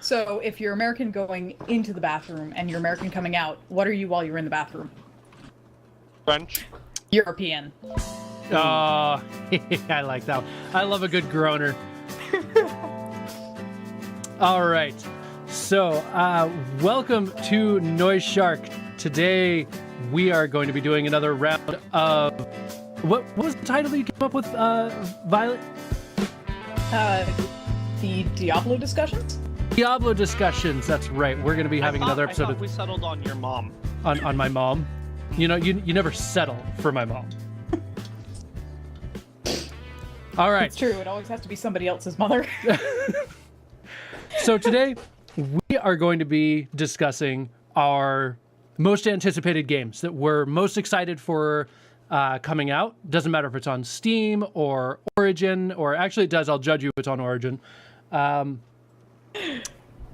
So if you're American going into the bathroom and you're American coming out, what are you while you're in the bathroom? French. European. Oh, I like that one. I love a good groaner. All right. So, welcome to NoiseShark. Today, we are going to be doing another round of... What was the title that you came up with, Violet? The Diablo Discussions? Diablo Discussions, that's right. We're going to be having another episode I thought of... we settled on your mom. On my mom. You know, you never settle for my mom. All right. It's true. It always has to be somebody else's mother. So today, we are going to be discussing our most anticipated games that we're most excited for coming out. Doesn't matter if it's on Steam or Origin, or actually it does. I'll judge you if it's on Origin.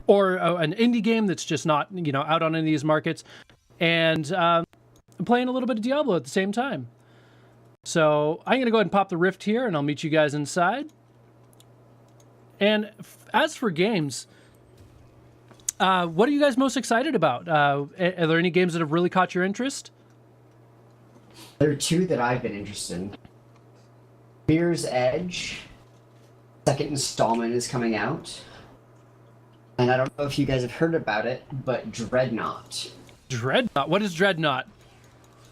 Or an indie game that's just not, out on any of these markets. And playing a little bit of Diablo at the same time. So I'm going to go ahead and pop the Rift here, and I'll meet you guys inside. And as for games, what are you guys most excited about? Are there any games that have really caught your interest? There are two that I've been interested in. Mirror's Edge, second installment is coming out. And I don't know if you guys have heard about it, but Dreadnought. Dreadnought? What is Dreadnought?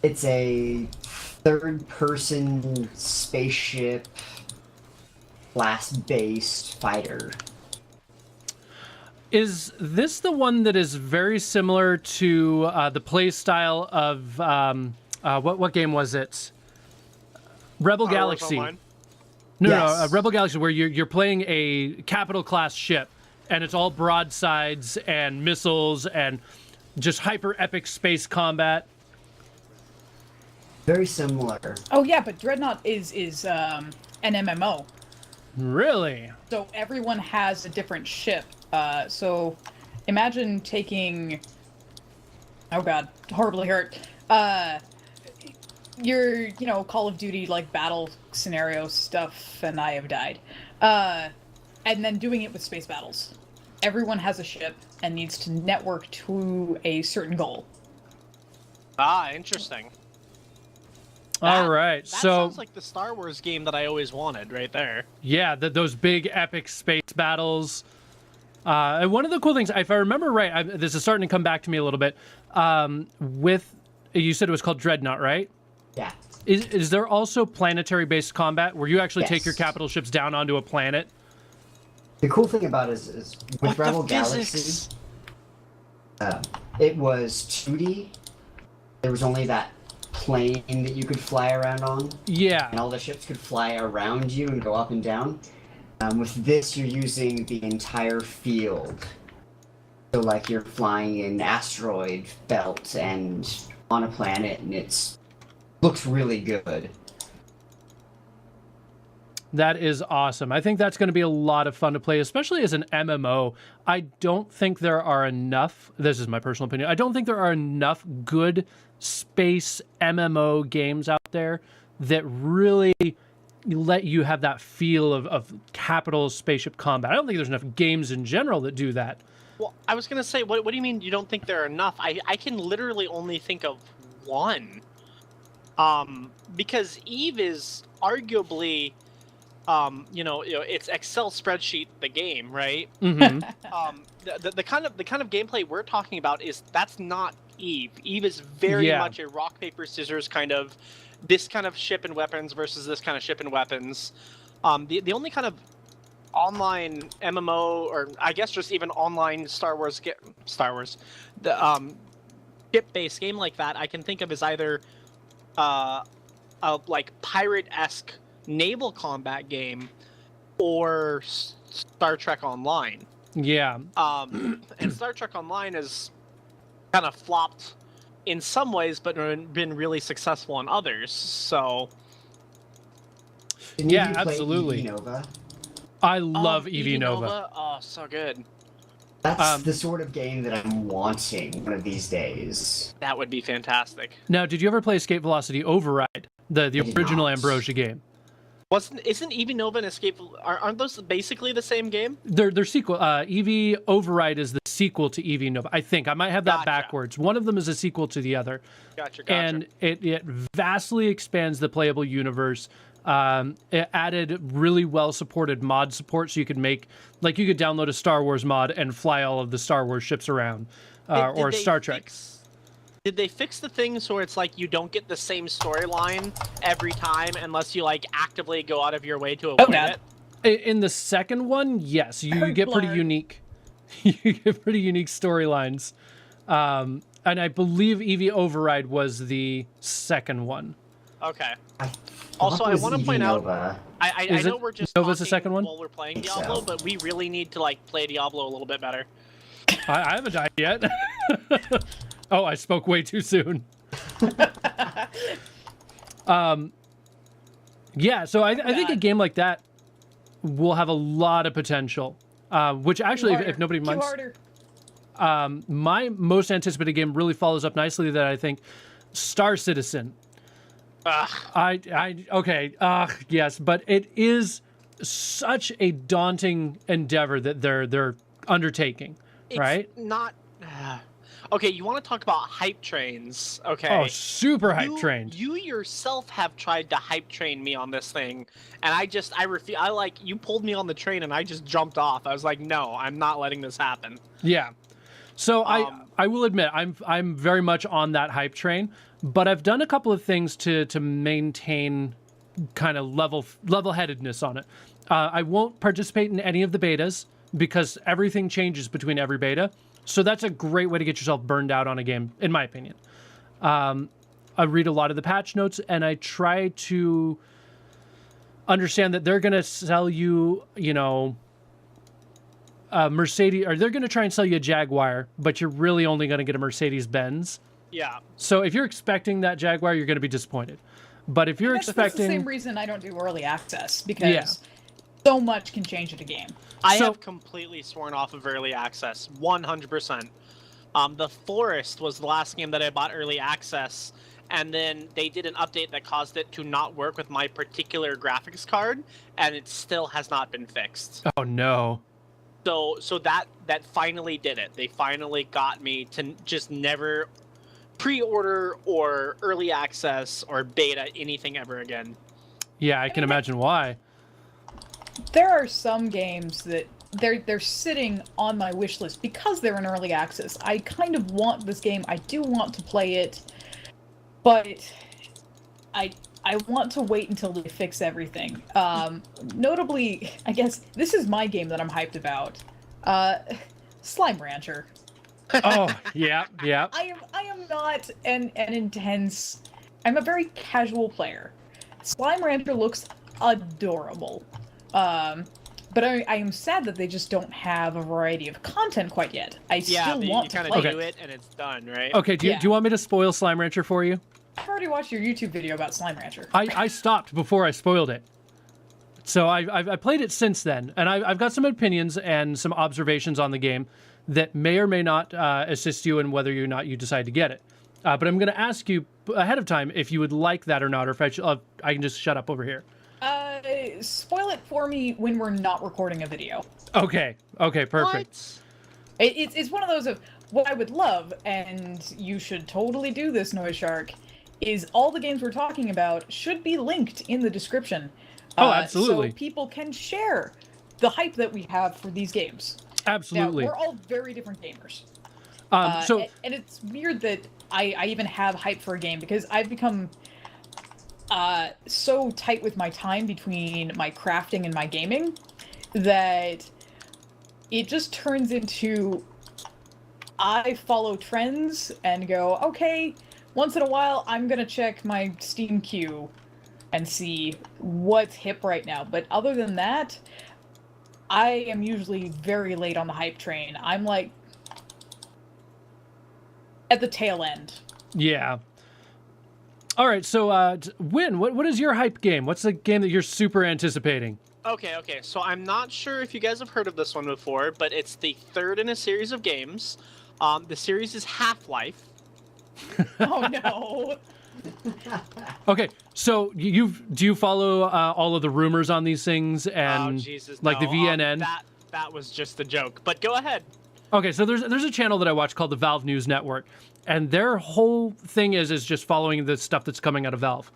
It's a third-person spaceship class-based fighter. Is this the one that is very similar to the play style of what game was it? Rebel Galaxy. Online? No, Rebel Galaxy, where you're playing a capital class ship, and it's all broadsides and missiles and just hyper epic space combat. Very similar. Oh yeah, but Dreadnought is an MMO. Really? So everyone has a different ship. So imagine taking... Oh god, horribly hurt. Your, Call of Duty, battle scenario stuff, and I have died. And then doing it with space battles. Everyone has a ship and needs to network to a certain goal. Ah, interesting. All right, That so sounds like the Star Wars game that I always wanted, right there. yeah, those big epic space battles. And one of the cool things, if I remember right, this is starting to come back to me a little bit. You said it was called Dreadnought, right? Yeah. Is there also planetary-based combat where you actually take Yes. your capital ships down onto a planet? The cool thing about it is with What the Rebel physics? Galaxy, it was 2D. There was only that plane that you could fly around on. Yeah. And all the ships could fly around you and go up and down. With this, you're using the entire field. So, you're flying an asteroid belt and on a planet, and looks really good. That is awesome. I think that's going to be a lot of fun to play, especially as an MMO. I don't think there are enough, this is my personal opinion, I don't think there are enough good space MMO games out there that really let you have that feel of capital spaceship combat. I don't think there's enough games in general that do that. Well, I was going to say, what do you mean you don't think there are enough? I can literally only think of one. Because Eve is arguably... it's Excel spreadsheet the game, right? Mm-hmm. The kind of gameplay we're talking about that's not Eve. Eve is very much a rock paper scissors kind of, this kind of ship and weapons versus this kind of ship and weapons. The only kind of online MMO, or I guess just even online Star Wars, the ship-based game like that I can think of is either a pirate-esque naval combat game or Star Trek Online. Yeah. And Star Trek Online has kind of flopped in some ways, but been really successful in others. So, Didn't Yeah, you play absolutely. EV Nova? I love EV Nova. Oh, so good. That's the sort of game that I'm wanting one of these days. That would be fantastic. Now, did you ever play Escape Velocity Override, the did original not. Ambrosia game? Isn't Eevee Nova and Escape? Aren't those basically the same game? They're sequel. Eevee Override is the sequel to Eevee Nova. I think I might have that Gotcha. backwards. One of them is a sequel to the other. Gotcha. And it vastly expands the playable universe. It added really well supported mod support, so you could make, like, you could download a Star Wars mod and fly all of the Star Wars ships around, or Star Trek. Did they fix the thing so it's like you don't get the same storyline every time unless you like actively go out of your way to avoid it? In the second one, yes, you get pretty unique. You get pretty unique storylines, and I believe Eevee Override was the second one. Okay. Also, I want to point out, I know we're just Nova's the second one while we're playing Diablo, but we really need to like play Diablo a little bit better. I haven't died yet. Oh, I spoke way too soon. Yeah, so I think a game like that will have a lot of potential. Which actually, if nobody minds, my most anticipated game really follows up nicely that I think, Star Citizen. Yes, but it is such a daunting endeavor that they're undertaking, right? It's not. Okay, you want to talk about hype trains? Okay. Oh, super hype trained. You yourself have tried to hype train me on this thing, and I refuse. You pulled me on the train, and I just jumped off. I was like, no, I'm not letting this happen. Yeah. So I will admit I'm very much on that hype train, but I've done a couple of things to maintain kind of level-headedness on it. I won't participate in any of the betas because everything changes between every beta. So that's a great way to get yourself burned out on a game, in my opinion. I read a lot of the patch notes, and I try to understand that they're going to sell you, a Mercedes, or they're going to try and sell you a Jaguar, but you're really only going to get a Mercedes-Benz. Yeah. So if you're expecting that Jaguar, you're going to be disappointed. But if you're expecting... That's the same reason I don't do early access, because so much can change in a game. I have completely sworn off of early access, 100%. The Forest was the last game that I bought early access, and then they did an update that caused it to not work with my particular graphics card, and it still has not been fixed. Oh, no. So that finally did it. They finally got me to just never pre-order or early access or beta anything ever again. Yeah, I can imagine why. There are some games that they're sitting on my wish list because they're in early access. I kind of want this game. I do want to play it, but I want to wait until they fix everything. Notably, I guess this is my game that I'm hyped about. Slime Rancher. Oh, yeah. I am not an intense. I'm a very casual player. Slime Rancher looks adorable. But I am sad that they just don't have a variety of content quite yet. I still want to play do it, and it's done, right? Okay, do you want me to spoil Slime Rancher for you? I already watched your YouTube video about Slime Rancher. I stopped before I spoiled it. So I've played it since then, and I've got some opinions and some observations on the game that may or may not assist you in whether or not you decide to get it. But I'm going to ask you ahead of time if you would like that or not, or if I can just shut up over here. Spoil it for me when we're not recording a video. Okay, perfect. It's one of those of what I would love, and you should totally do this, NoiseShark, is all the games we're talking about should be linked in the description. Oh, absolutely. So people can share the hype that we have for these games. Absolutely. Now, we're all very different gamers. And it's weird that I even have hype for a game, because I've become so tight with my time between my crafting and my gaming that it just turns into I follow trends and go, okay, once in a while I'm gonna check my Steam queue and see what's hip right now. But other than that, I am usually very late on the hype train. I'm like at the tail end. Yeah. All right, so Wwyynn, what is your hype game? What's the game that you're super anticipating? Okay. So I'm not sure if you guys have heard of this one before, but it's the third in a series of games. The series is Half-Life. Oh no. Okay, so do you follow all of the rumors on these things and Jesus, like no. the VNN? That was just a joke. But go ahead. Okay, so there's a channel that I watch called the Valve News Network, and their whole thing is just following the stuff that's coming out of Valve.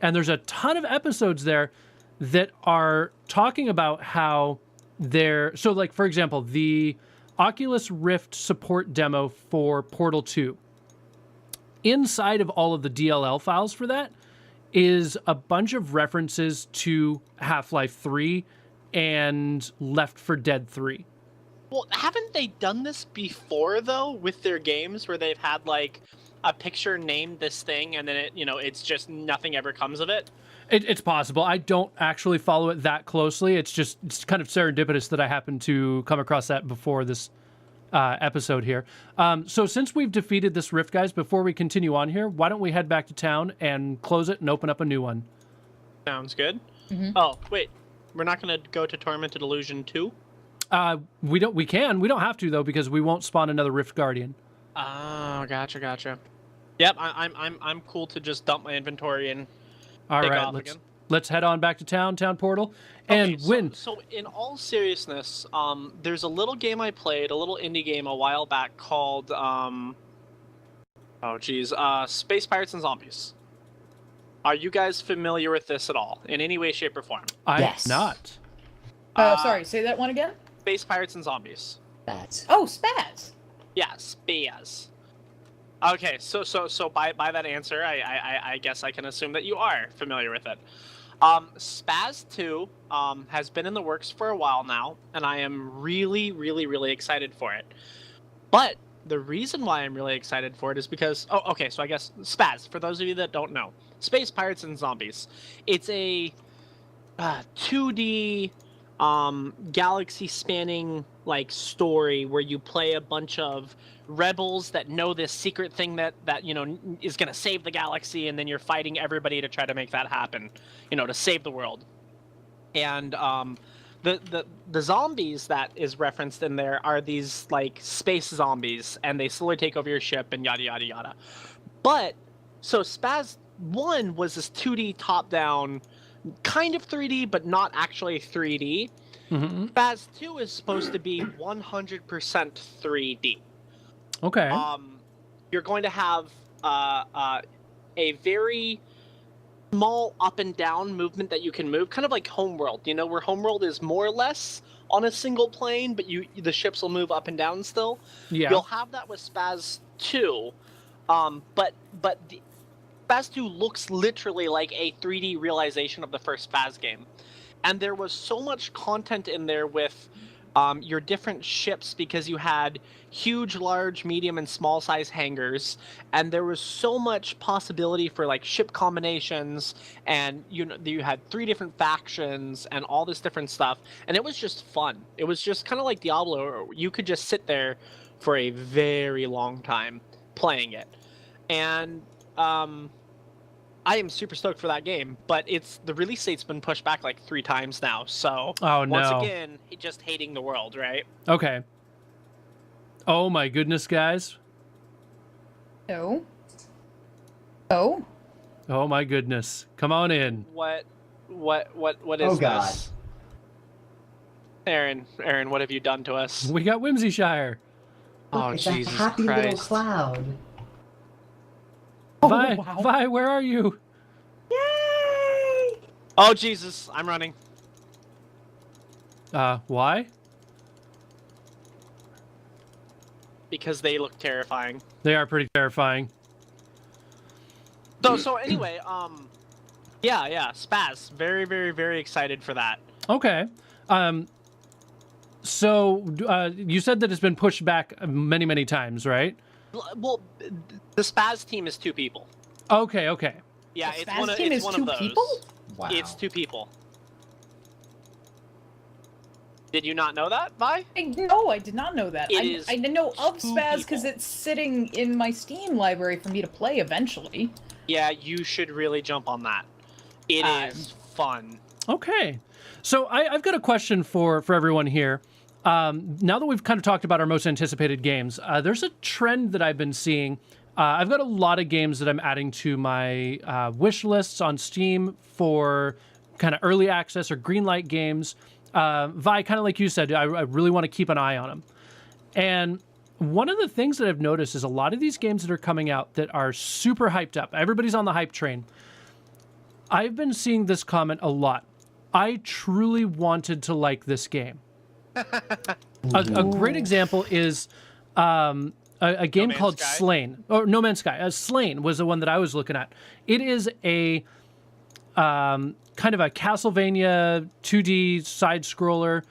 And there's a ton of episodes there that are talking about how so like for example, the Oculus Rift support demo for Portal 2. Inside of all of the DLL files for that is a bunch of references to Half-Life 3 and Left 4 Dead 3. Well, haven't they done this before though with their games where they've had like a picture named this thing and then it's just nothing ever comes of it? It's possible. I don't actually follow it that closely. It's kind of serendipitous that I happened to come across that before this episode here. So since we've defeated this Rift, guys, before we continue on here, why don't we head back to town and close it and open up a new one? Sounds good. Mm-hmm. Oh, wait. We're not going to go to Tormented Illusion 2? We don't have to though, because we won't spawn another Rift Guardian. Oh, gotcha. Yep, I'm cool to just dump my inventory and All take right, off again. let's head on back to town portal, and win. So in all seriousness, there's a little game I played, a little indie game a while back called Space Pirates and Zombies. Are you guys familiar with this at all in any way, shape, or form? Yes. I'm not. Sorry, say that one again. Space Pirates and Zombies. That's Oh, Spaz. Yeah, Spaz. Okay, so by that answer, I guess I can assume that you are familiar with it. Spaz 2 has been in the works for a while now, and I am really, really, really excited for it. But the reason why I'm really excited for it is because... Oh, okay, so I guess Spaz, for those of you that don't know, Space Pirates and Zombies. It's a 2D galaxy-spanning like story where you play a bunch of rebels that know this secret thing that is going to save the galaxy, and then you're fighting everybody to try to make that happen, to save the world. And the zombies that is referenced in there are these like space zombies, and they slowly take over your ship and yada yada yada. But so Spaz 1 was this 2D top-down, kind of 3D but not actually 3D. Mm-hmm. Spaz 2 is supposed to be 100% 3D. Okay. You're going to have a very small up and down movement that you can move, kind of like Homeworld. Where Homeworld is more or less on a single plane, but the ships will move up and down still. Yeah. You'll have that with Spaz 2, but the Spaz 2 looks literally like a 3D realization of the first Spaz game. And there was so much content in there with your different ships, because you had huge, large, medium, and small size hangars, and there was so much possibility for like ship combinations, and you had 3 different factions and all this different stuff, and it was just fun. It was just kind of like Diablo. You could just sit there for a very long time playing it, and I am super stoked for that game, but the release date's been pushed back like 3 times now. So once again, just hating the world, right? Okay. Oh my goodness, guys. Oh my goodness. Come on in. What is God. this? Aaron, what have you done to us? We got Whimsyshire. Oh, it's Jesus a happy Christ. little cloud. Vi, wow. Vi, where are you? Yay! Oh, Jesus, I'm running. Why? Because they look terrifying. They are pretty terrifying. So anyway, yeah, Spaz. Very, very, very excited for that. Okay. So you said that it's been pushed back many, many times, right? Well, the Spaz team is 2 people. Okay. Yeah, The it's Spaz one of team is one 2 of those. people? Wow. It's 2 people. Did you not know that, Vi? No, I did not know that. It is I know of 2 Spaz because people. it's sitting in my Steam library for me to play eventually. Yeah, you should really jump on that. It is fun. Okay. So I've got a question for everyone here. Now that we've kind of talked about our most anticipated games, there's a trend that I've been seeing I've got a lot of games that I'm adding to my wish lists on Steam for kind of early access or greenlight games. Vi, kind of like you said, I really want to keep an eye on them. And one of the things that I've noticed is a lot of these games that are coming out that are super hyped up. Everybody's on the hype train. I've been seeing this comment a lot. I truly wanted to like this game. A great example is a game called Sky? Slain, or No Man's Sky. Slain was the one that I was looking at. It is a kind of a Castlevania 2D side scroller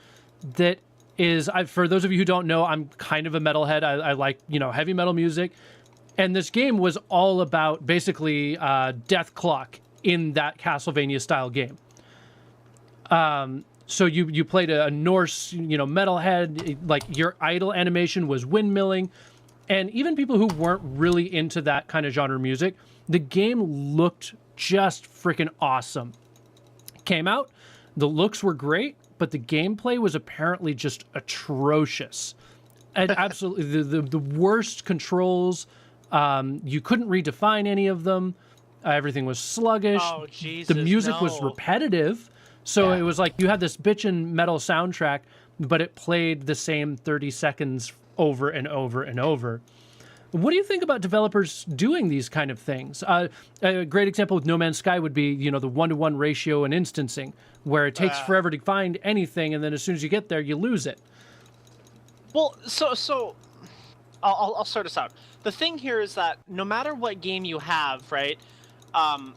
that is, for those of you who don't know, I'm kind of a metalhead. I like, heavy metal music. And this game was all about basically death clock in that Castlevania style game. So you played a Norse, metalhead, like your idle animation was windmilling. And even people who weren't really into that kind of genre music, the game looked just freaking awesome. Came out, the looks were great, but the gameplay was apparently just atrocious. And absolutely the worst controls. You couldn't redefine any of them. Everything was sluggish. Oh, Jesus, the music was repetitive. So it was like you had this bitchin' metal soundtrack, but it played the same 30 seconds over and over and over. What do you think about developers doing these kind of things? A great example with No Man's Sky would be, the 1-to-1 ratio and instancing, where it takes forever to find anything, and then as soon as you get there, you lose it. Well, so I'll start us out. The thing here is that no matter what game you have, right,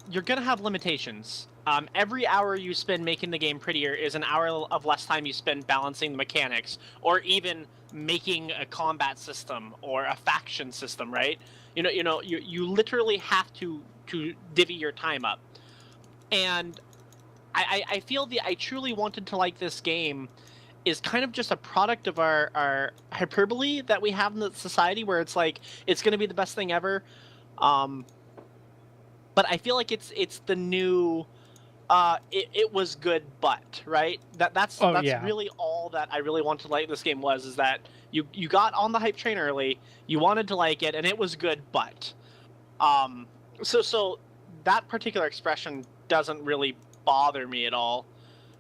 you're going to have limitations. Every hour you spend making the game prettier is an hour of less time you spend balancing the mechanics, or even making a combat system or a faction system, right? You literally have to divvy your time up. And I feel I truly wanted to like this game is kind of just a product of our hyperbole that we have in the society, where it's like it's going to be the best thing ever. But I feel like it's the new it was good, but right, that's really all that I really wanted to like this game was, is that you got on the hype train early, you wanted to like it, and it was good, but so that particular expression doesn't really bother me at all.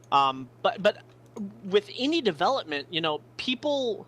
But with indie development, people,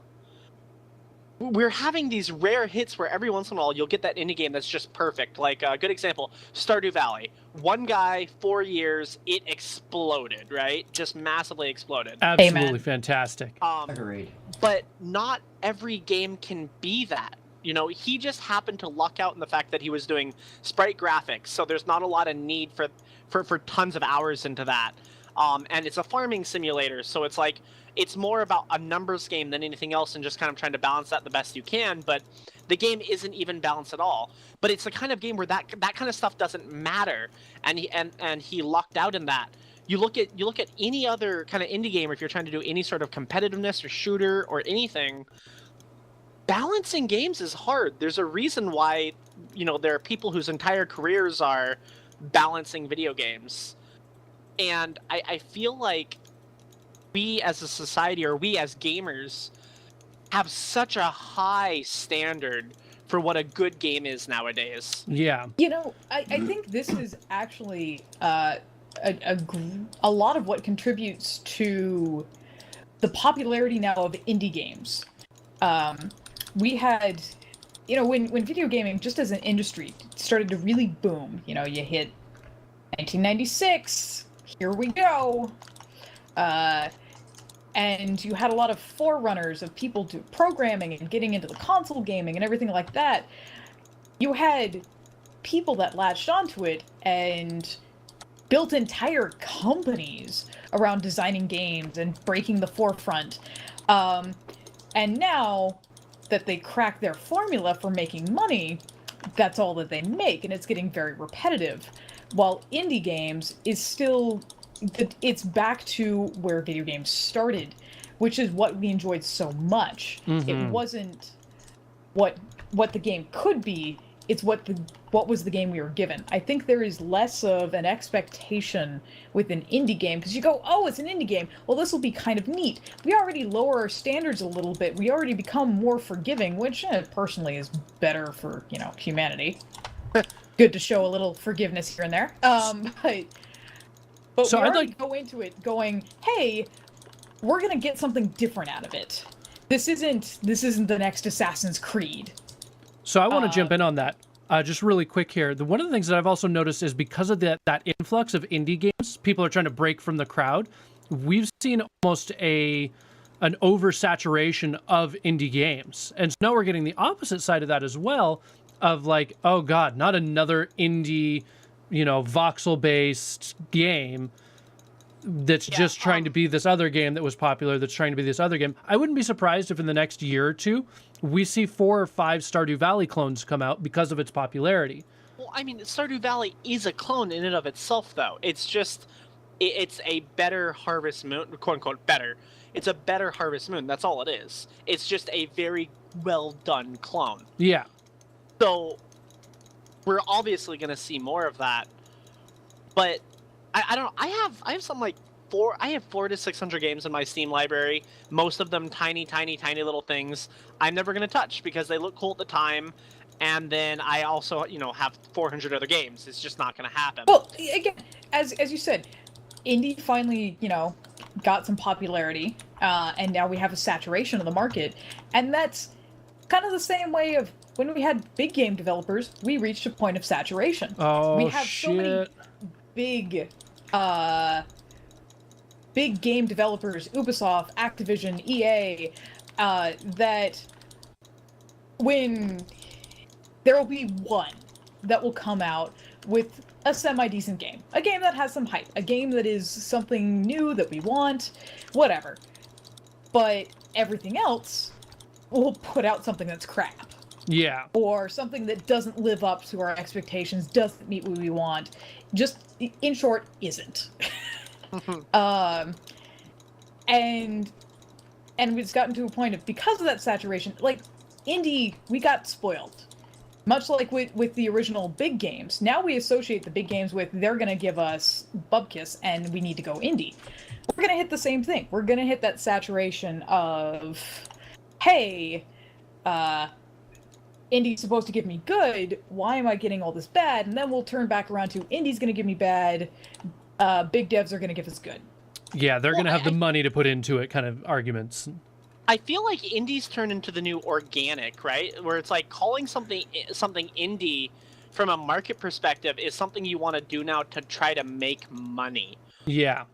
we're having these rare hits where every once in a while you'll get that indie game that's just perfect. Like a good example, Stardew Valley. One guy, 4 years, it exploded, right? Just massively exploded. Absolutely Amen. Fantastic. Agreed. But not every game can be that. He just happened to luck out in the fact that he was doing sprite graphics, so there's not a lot of need for tons of hours into that. And it's a farming simulator, so it's like it's more about a numbers game than anything else, and just kind of trying to balance that the best you can. But the game isn't even balanced at all. But it's the kind of game where that kind of stuff doesn't matter, and he lucked out in that. You look at any other kind of indie game, or if you're trying to do any sort of competitiveness or shooter or anything, balancing games is hard. There's a reason why there are people whose entire careers are balancing video games. And I feel like we as a society, or we as gamers, have such a high standard for what a good game is nowadays. Yeah. I think this is actually a lot of what contributes to the popularity now of indie games. We had, when video gaming, just as an industry, started to really boom, you hit 1996, here we go. And you had a lot of forerunners of people do programming and getting into the console gaming and everything like that. You had people that latched onto it and built entire companies around designing games and breaking the forefront. And now that they crack their formula for making money, that's all that they make, and it's getting very repetitive. While indie games is still, it's back to where video games started, which is what we enjoyed so much. Mm-hmm. It wasn't what the game could be, it's what what was the game we were given. I think there is less of an expectation with an indie game, because you go, oh, it's an indie game. Well, this will be kind of neat. We already lower our standards a little bit. We already become more forgiving, which personally is better for, humanity. Good to show a little forgiveness here and there. But So we I'd already go into it going, hey, we're gonna get something different out of it. This isn't the next Assassin's Creed. So I want to jump in on that. Just really quick here. One of the things that I've also noticed is because of that influx of indie games, people are trying to break from the crowd. We've seen almost an oversaturation of indie games. And so now we're getting the opposite side of that as well, of like, oh God, not another indie, voxel-based game that's just trying to be this other game that was popular, that's trying to be this other game. I wouldn't be surprised if in the next year or two, we see 4 or 5 Stardew Valley clones come out because of its popularity. Well, I mean, Stardew Valley is a clone in and of itself, though. It's just, it's a better Harvest Moon, quote-unquote better. It's a better Harvest Moon, that's all it is. It's just a very well-done clone. Yeah. So, we're obviously going to see more of that. But, I don't know, I have something like 400 to 600 games in my Steam library. Most of them tiny, tiny, tiny little things I'm never going to touch because they look cool at the time. And then I also, have 400 other games. It's just not going to happen. Well, again, as you said, indie finally, got some popularity, and now we have a saturation of the market. And that's kind of the same way of when we had big game developers, we reached a point of saturation. Oh, we have so many big game developers, Ubisoft, Activision, EA, that when there will be one that will come out with a semi-decent game, a game that has some hype, a game that is something new that we want, whatever. But everything else will put out something that's crap. Yeah. Or something that doesn't live up to our expectations, doesn't meet what we want. Just, in short, isn't. And it's gotten to a point of, because of that saturation, like, indie, we got spoiled. Much like with the original big games. Now we associate the big games with, they're gonna give us bubkiss and we need to go indie. We're gonna hit the same thing. We're gonna hit that saturation of, hey, indie's supposed to give me good, why am I getting all this bad? And then we'll turn back around to, indie's gonna give me bad, big devs are gonna give us good. Yeah, they're gonna have the money to put into it kind of arguments. I feel like indies turn into the new organic, right? Where it's like calling something indie from a market perspective is something you want to do now to try to make money. Yeah.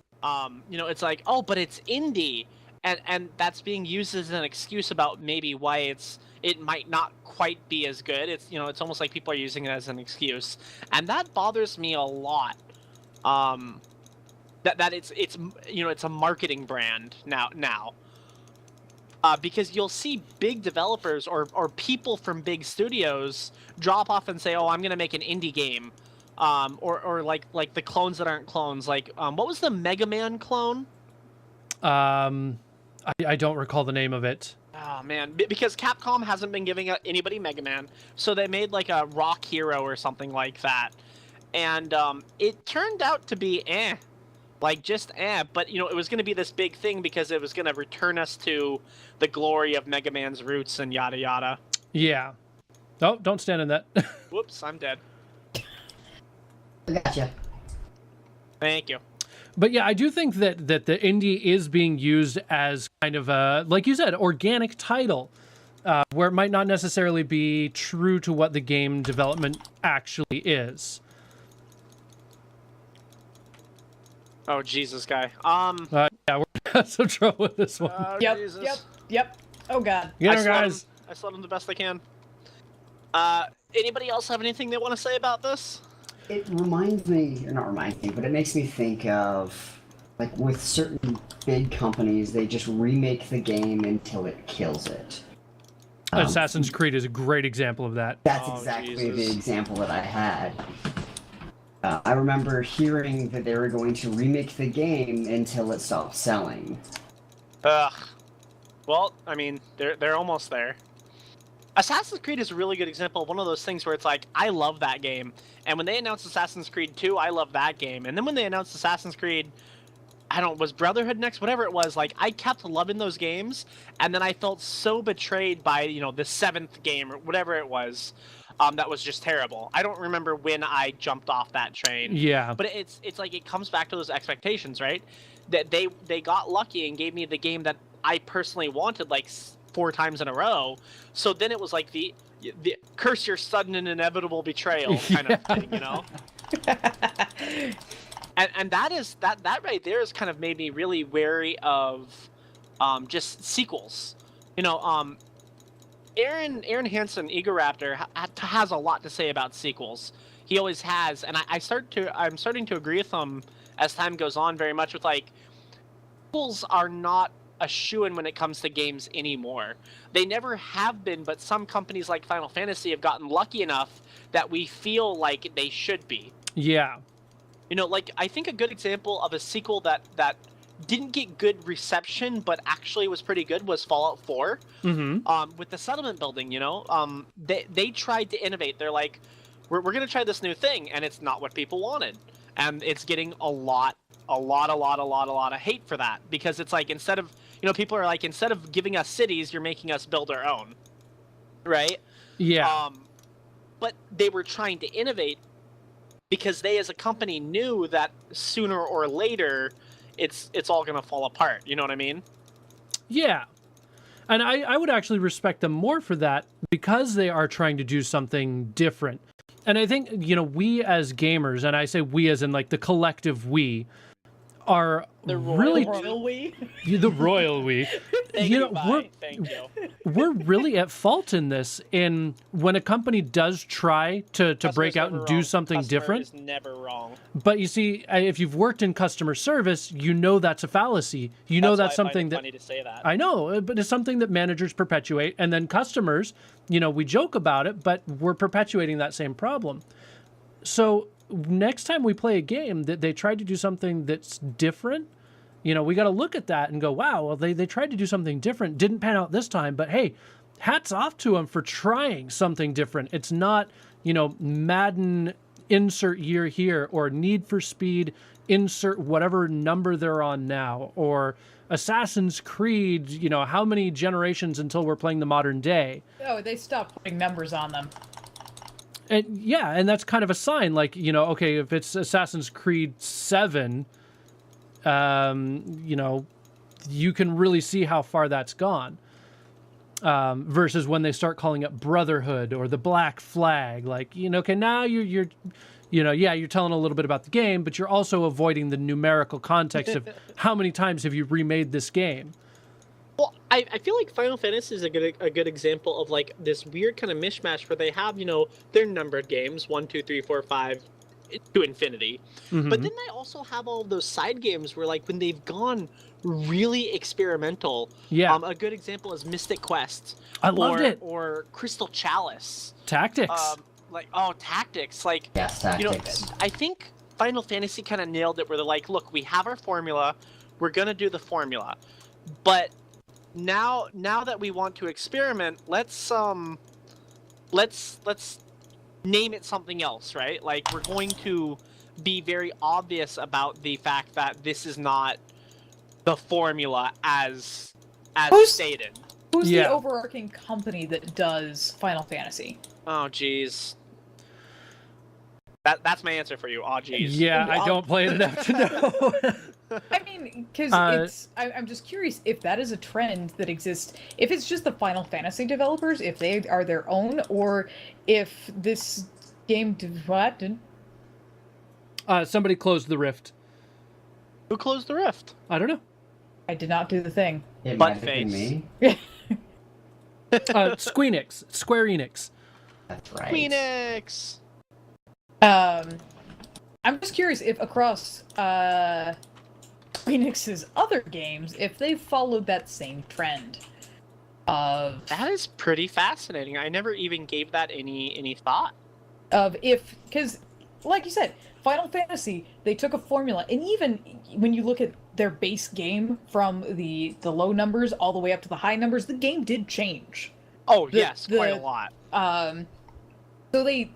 It's like, oh, but it's indie, and that's being used as an excuse about maybe why it might not quite be as good. It's it's almost like people are using it as an excuse, and that bothers me a lot. That it's a marketing brand now. Because you'll see big developers or people from big studios drop off and say, "Oh, I'm gonna make an indie game," or like the clones that aren't clones. Like, what was the Mega Man clone? I don't recall the name of it. Oh man, because Capcom hasn't been giving anybody Mega Man, so they made like a Rock Hero or something like that, and it turned out to be but it was going to be this big thing because it was going to return us to the glory of Mega Man's roots and yada yada. Yeah. Oh, don't stand in that. Whoops, I'm dead. Gotcha. Thank you. But yeah, I do think that the indie is being used as kind of a, like you said, organic title, where it might not necessarily be true to what the game development actually is. Oh, Jesus, guy. Yeah, we're having some trouble with this one. Yep. Oh, God. Get him, guys. I slowed him the best I can. Anybody else have anything they want to say about this? It reminds me, or not reminds me, but it makes me think of, like, with certain big companies, they just remake the game until it kills it. Assassin's Creed is a great example of that. That's exactly the example that I had. I remember hearing that they were going to remake the game until it stopped selling. Ugh. Well, I mean, they're almost there. Assassin's Creed is a really good example of one of those things where it's like, I love that game. And when they announced Assassin's Creed 2, I love that game. And then when they announced Assassin's Creed, I don't, was Brotherhood next? Whatever it was, like, I kept loving those games. And then I felt so betrayed by, you know, the 7th game or whatever it was. That was just terrible. I don't remember when I jumped off that train. Yeah. But it's like, it comes back to those expectations, right? That they got lucky and gave me the game that I personally wanted, like, 4 times in a row. So then it was like the curse your sudden and inevitable betrayal kind of thing, you know? and that right there has kind of made me really wary of just sequels. You know, Aaron Hansen, Egoraptor, has a lot to say about sequels. He always has, and I'm starting to agree with him as time goes on very much with, like, sequels are not a shoo-in when it comes to games anymore. They never have been, but some companies like Final Fantasy have gotten lucky enough that we feel like they should be. Yeah. You know, like, I think a good example of a sequel that didn't get good reception but actually was pretty good was Fallout 4. With the settlement building, you know, they tried to innovate. They're like, we're going to try this new thing, and it's not what people wanted. And it's getting a lot of hate for that, because it's like, instead of, you know, people are like, instead of giving us cities, you're making us build our own, right? Yeah. But they were trying to innovate because they, as a company, knew that sooner or later, it's all gonna fall apart. You know what I mean? Yeah. And I would actually respect them more for that, because they are trying to do something different. And I think, you know, we as gamers, and I say we as in, like, the collective we, are the royal we. The royal we. Thank you you, know, bye. Thank you. we're really at fault in this. In when a company does try to break out and do something different, is never wrong. But you see, if you've worked in customer service, you know that's a fallacy. You know that's something that, funny to say that. I know, but it's something that managers perpetuate, and then customers, you know, we joke about it, but we're perpetuating that same problem. So next time we play a game that they tried to do something that's different, you know, we got to look at that and go, wow, well, they tried to do something different, didn't pan out this time, but hey, hats off to them for trying something different. It's not, you know, Madden insert year here, or Need for Speed insert whatever number they're on now, or Assassin's Creed, you know, how many generations until we're playing the modern day. Oh, they stopped putting numbers on them. And yeah, and that's kind of a sign, like, you know, okay, if it's Assassin's Creed 7, you know, you can really see how far that's gone. Versus when they start calling it Brotherhood or the Black Flag, like, you know, okay, now you're you know, yeah, you're telling a little bit about the game, but you're also avoiding the numerical context of how many times have you remade this game. Well, I feel like Final Fantasy is a good example of, like, this weird kind of mishmash where they have, you know, their numbered games 1, 2, 3, 4, 5 to infinity, but then they also have all of those side games where, like, when they've gone really experimental. Yeah. A good example is Mystic Quest. I loved it. Or Crystal Chalice. Tactics. Tactics. Like, Yes, tactics. you know, I think Final Fantasy kind of nailed it, where they're like, look, we have our formula, we're gonna do the formula, but now that we want to experiment, let's name it something else, right? Like, we're going to be very obvious about the fact that this is not the formula as stated. Who's the overarching company that does Final Fantasy? Oh, jeez. That's my answer for you. Oh, jeez. Yeah, I don't play it enough to know. I mean, because I'm just curious if that is a trend that exists. If it's just the Final Fantasy developers, if they are their own, or if this game somebody closed the rift. Who closed the rift? I don't know. I did not do the thing. It Butt might have been face. me. Square Enix. That's right. Phoenix. I'm just curious if across Phoenix's other games, if they followed that same trend of That is pretty fascinating. I never even gave that any thought. because, like you said, Final Fantasy, they took a formula, and even when you look at their base game from the low numbers all the way up to the high numbers, the game did change. Oh, yes, quite a lot. So they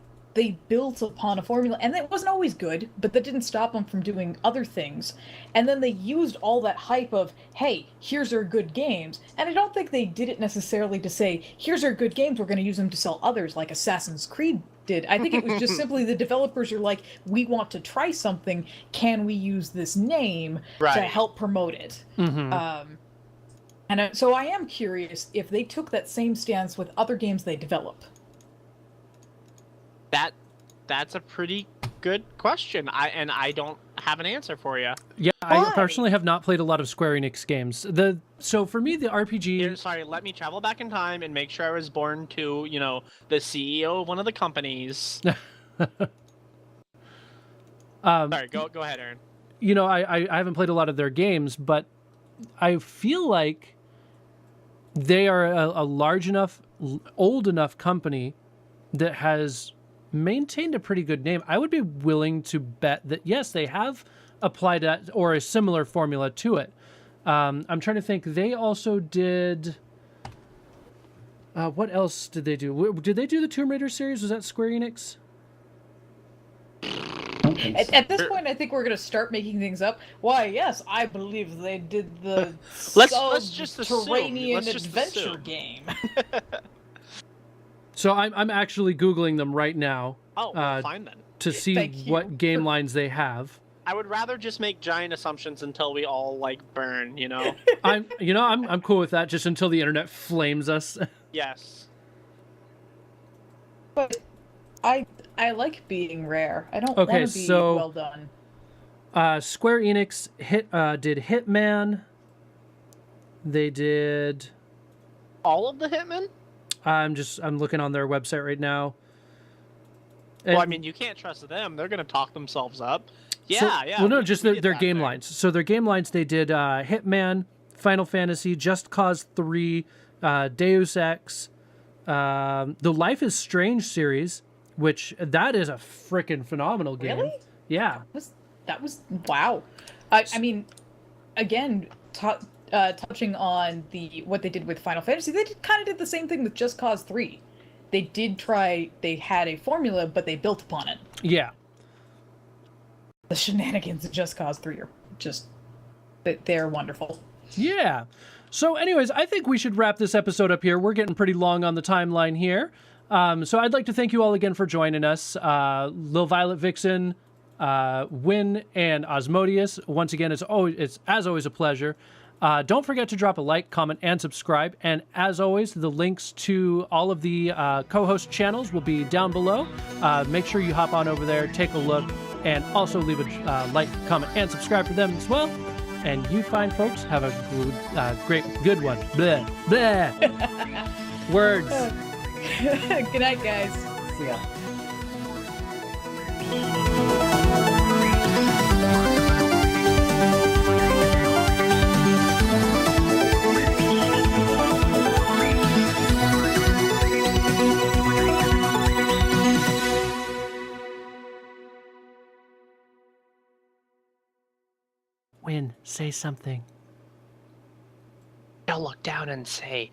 built upon a formula, and it wasn't always good, but that didn't stop them from doing other things. And then they used all that hype of, hey, here's our good games. And I don't think they did it necessarily to say, here's our good games, we're going to use them to sell others, like Assassin's Creed did. I think it was just simply the developers are like, we want to try something, can we use this name to help promote it? So I am curious if they took that same stance with other games they develop. That's a pretty good question. I don't have an answer for you. Yeah, I personally have not played a lot of Square Enix games. So for me, the RPG. Sorry, let me travel back in time and make sure I was born to, the CEO of one of the companies. Sorry, go ahead, Aaron. I haven't played a lot of their games, but I feel like they are a large enough, old enough company that has maintained a pretty good name. I would be willing to bet that, yes, they have applied or a similar formula to it. I'm trying to think. They also did... what else did they do? Did they do the Tomb Raider series? Was that Square Enix? At this point, I think we're going to start making things up. Why, yes, I believe they did the let's just subterranean adventure game. So I'm actually Googling them right now. Oh, well, fine then. To see what game lines they have. I would rather just make giant assumptions until we all burn, I'm cool with that, just until the internet flames us. Yes. But I like being rare. I don't want to be well done. Square Enix did Hitman. They did all of the Hitman? I'm looking on their website right now. Well, I mean, you can't trust them. They're going to talk themselves up. Yeah. Well, no, just their game lines. So their game lines, they did Hitman, Final Fantasy, Just Cause 3, Deus Ex, the Life is Strange series, which that is a freaking phenomenal game. Really? Yeah. That was wow. I mean, again, touching on what they did with Final Fantasy, they kind of did the same thing with Just Cause 3. They had a formula, but they built upon it. Yeah. The shenanigans of Just Cause 3 are they're wonderful. Yeah. So anyways, I think we should wrap this episode up here. We're getting pretty long on the timeline here. So I'd like to thank you all again for joining us. LilVioletVixen, Wwyynn, and Osmodeus. Once again, it's as always a pleasure. Don't forget to drop a like, comment, and subscribe. And as always, the links to all of the co-host channels will be down below. Make sure you hop on over there, take a look, and also leave a like, comment, and subscribe for them as well. And you fine folks have a good one. Blah, blah. Words. Good night, guys. See ya. Wwyynn, say something. I'll look down and say,